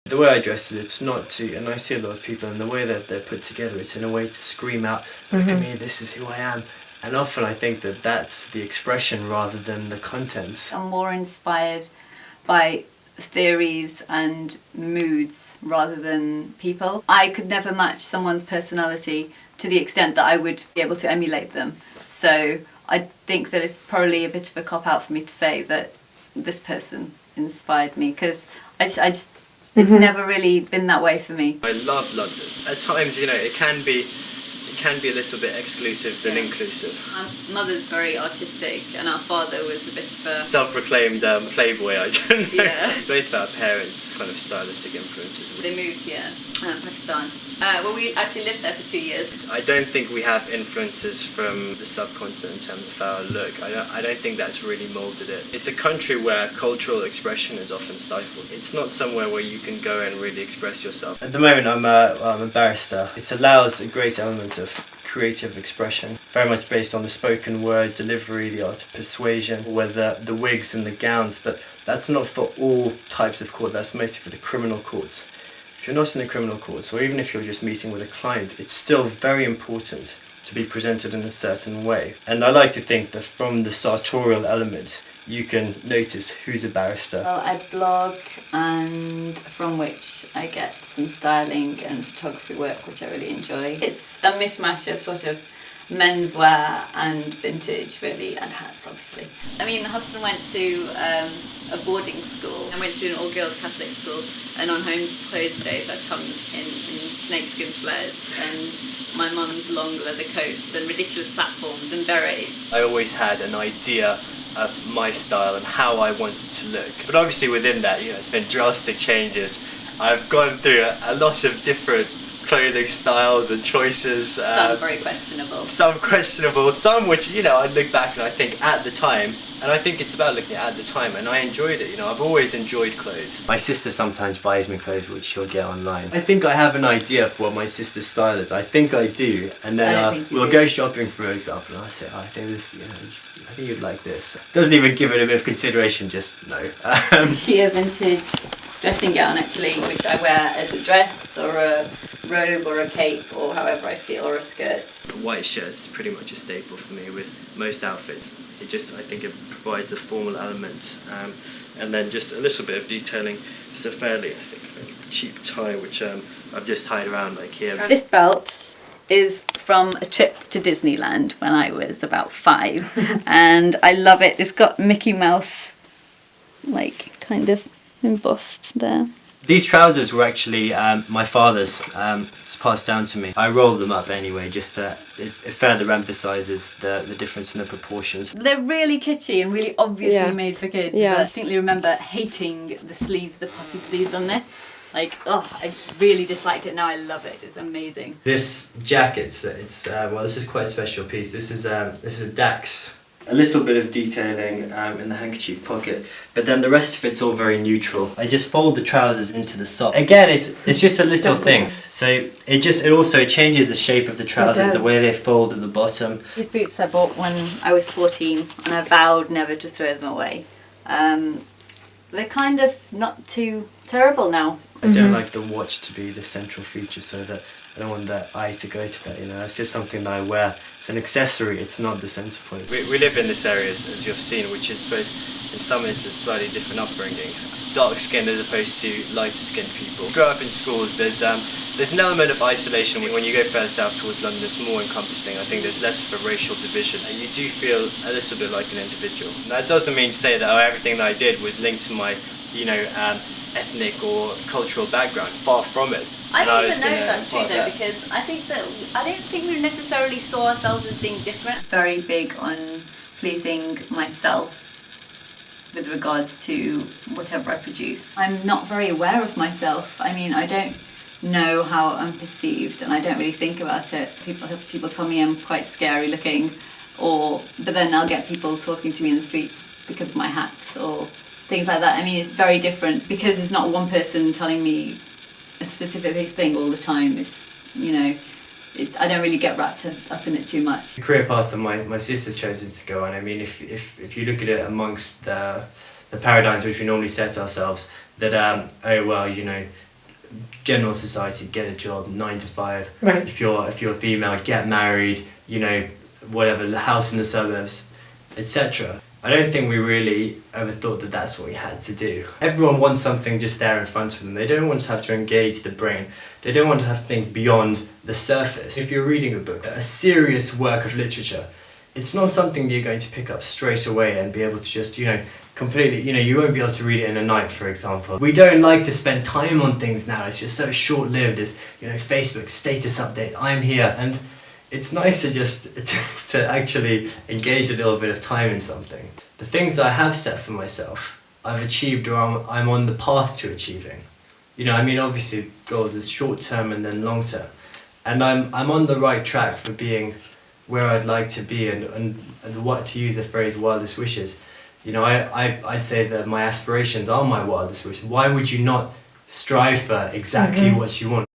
The way I dress it, it's not to, and I see a lot of people, and the way that they're put together, it's in a way to scream out, look at me, this is who I am. And often I think that that's the expression rather than the content. I'm more inspired by theories and moods rather than people. I could never match someone's personality to the extent that I would be able to emulate them. So I think that it's probably a bit of a cop-out for me to say that this person inspired me, because I just it's never really been that way for me. I love London. At times, you know, it can be a little bit exclusive than inclusive. Our mother's very artistic and our father was a bit of a... Self-proclaimed playboy, I don't know. Yeah. Both of our parents kind of stylistic influences. They moved here, Pakistan. Well, we actually lived there for 2 years. I don't think we have influences from the subcontinent in terms of our look. I don't think that's really moulded it. It's a country where cultural expression is often stifled. It's not somewhere where you can go and really express yourself. At the moment I'm a barrister. It allows a great element of creative expression, very much based on the spoken word, delivery, the art of persuasion, whether the wigs and the gowns, but that's not for all types of court, that's mostly for the criminal courts. If you're not in the criminal courts, or even if you're just meeting with a client, it's still very important to be presented in a certain way. And I like to think that from the sartorial element, you can notice who's a barrister. Well, I blog, and from which I get some styling and photography work, which I really enjoy. It's a mishmash of sort of menswear and vintage, really, and hats, obviously. I mean, Hassan went to a boarding school. I went to an all-girls Catholic school, and on home clothes days I'd come in snakeskin flares and my mum's long leather coats and ridiculous platforms and berets. I always had an idea of my style and how I wanted to look. But obviously within that, you know, it's been drastic changes. I've gone through a lot of different clothing styles and choices. Some very questionable. Some questionable, some which, you know, I look back and I think at the time, and I think it's about looking at the time, and I enjoyed it, you know, I've always enjoyed clothes. My sister sometimes buys me clothes which she'll get online. I think I have an idea of what my sister's style is, I think I do, and then we'll go shopping for example, and I say, oh, I think this, you know, I think you'd like this. Doesn't even give it a bit of consideration, just no. She a vintage dressing gown actually, which I wear as a dress or a robe or a cape or however I feel, or a skirt. A white shirt is pretty much a staple for me with most outfits. It just, I think it provides the formal element, and then just a little bit of detailing. It's a fairly, I think, cheap tie which I've just tied around like here. This belt is from a trip to Disneyland when I was about 5 and I love it. It's got Mickey Mouse like kind of embossed there. These trousers were actually my father's. It's passed down to me. I rolled them up anyway, just to, it further emphasises the difference in the proportions. They're really kitschy and really obviously made for kids. Yeah. But I distinctly remember hating the sleeves, the puffy sleeves on this. Like, oh, I really disliked it. Now I love it. It's amazing. This jacket, well, this is quite a special piece. This is a Dax. A little bit of detailing in the handkerchief pocket, but then the rest of it's all very neutral. I just fold the trousers into the sock. Again, it's just a little thing. So it also changes the shape of the trousers, the way they fold at the bottom. These boots I bought when I was 14 and I vowed never to throw them away. They're kind of not too terrible now. I don't like the watch to be the central feature, so that I don't want the eye to go to that, you know. It's just something that I wear. It's an accessory, it's not the centre point. We live in this area, as you've seen, which is, I suppose, in some instances, slightly different upbringing. Dark skinned as opposed to lighter skinned people. Grow up in schools, there's an element of isolation. When you go further south towards London, it's more encompassing. I think there's less of a racial division, and you do feel a little bit like an individual. And that doesn't mean to say that everything that I did was linked to my, you know, ethnic or cultural background. Far from it. I don't even know if that's true though, because I don't think we necessarily saw ourselves as being different. Very big on pleasing myself with regards to whatever I produce. I'm not very aware of myself. I mean, I don't know how I'm perceived and I don't really think about it. People tell me I'm quite scary looking, but then I'll get people talking to me in the streets because of my hats or things like that. I mean, it's very different because it's not one person telling me a specific thing all the time. It's, you know, I don't really get wrapped up in it too much. The career path that my sister's chosen to go on, I mean, if you look at it amongst the paradigms which we normally set ourselves, that, oh well, you know, general society, get a job, 9 to 5. Right. If you're a female, get married, you know, whatever, the house in the suburbs, etc. I don't think we really ever thought that that's what we had to do. Everyone wants something just there in front of them. They don't want to have to engage the brain. They don't want to have to think beyond the surface. If you're reading a book, a serious work of literature, it's not something you're going to pick up straight away and be able to just, you know, completely, you know, you won't be able to read it in a night, for example. We don't like to spend time on things now. It's just so short-lived. It's, you know, Facebook, status update, I'm here. And it's nicer just to actually engage a little bit of time in something. The things that I have set for myself, I've achieved or I'm on the path to achieving. You know, I mean, obviously goals is short-term and then long-term. And I'm on the right track for being where I'd like to be and what, to use the phrase, wildest wishes. You know, I'd say that my aspirations are my wildest wishes. Why would you not strive for exactly what you want?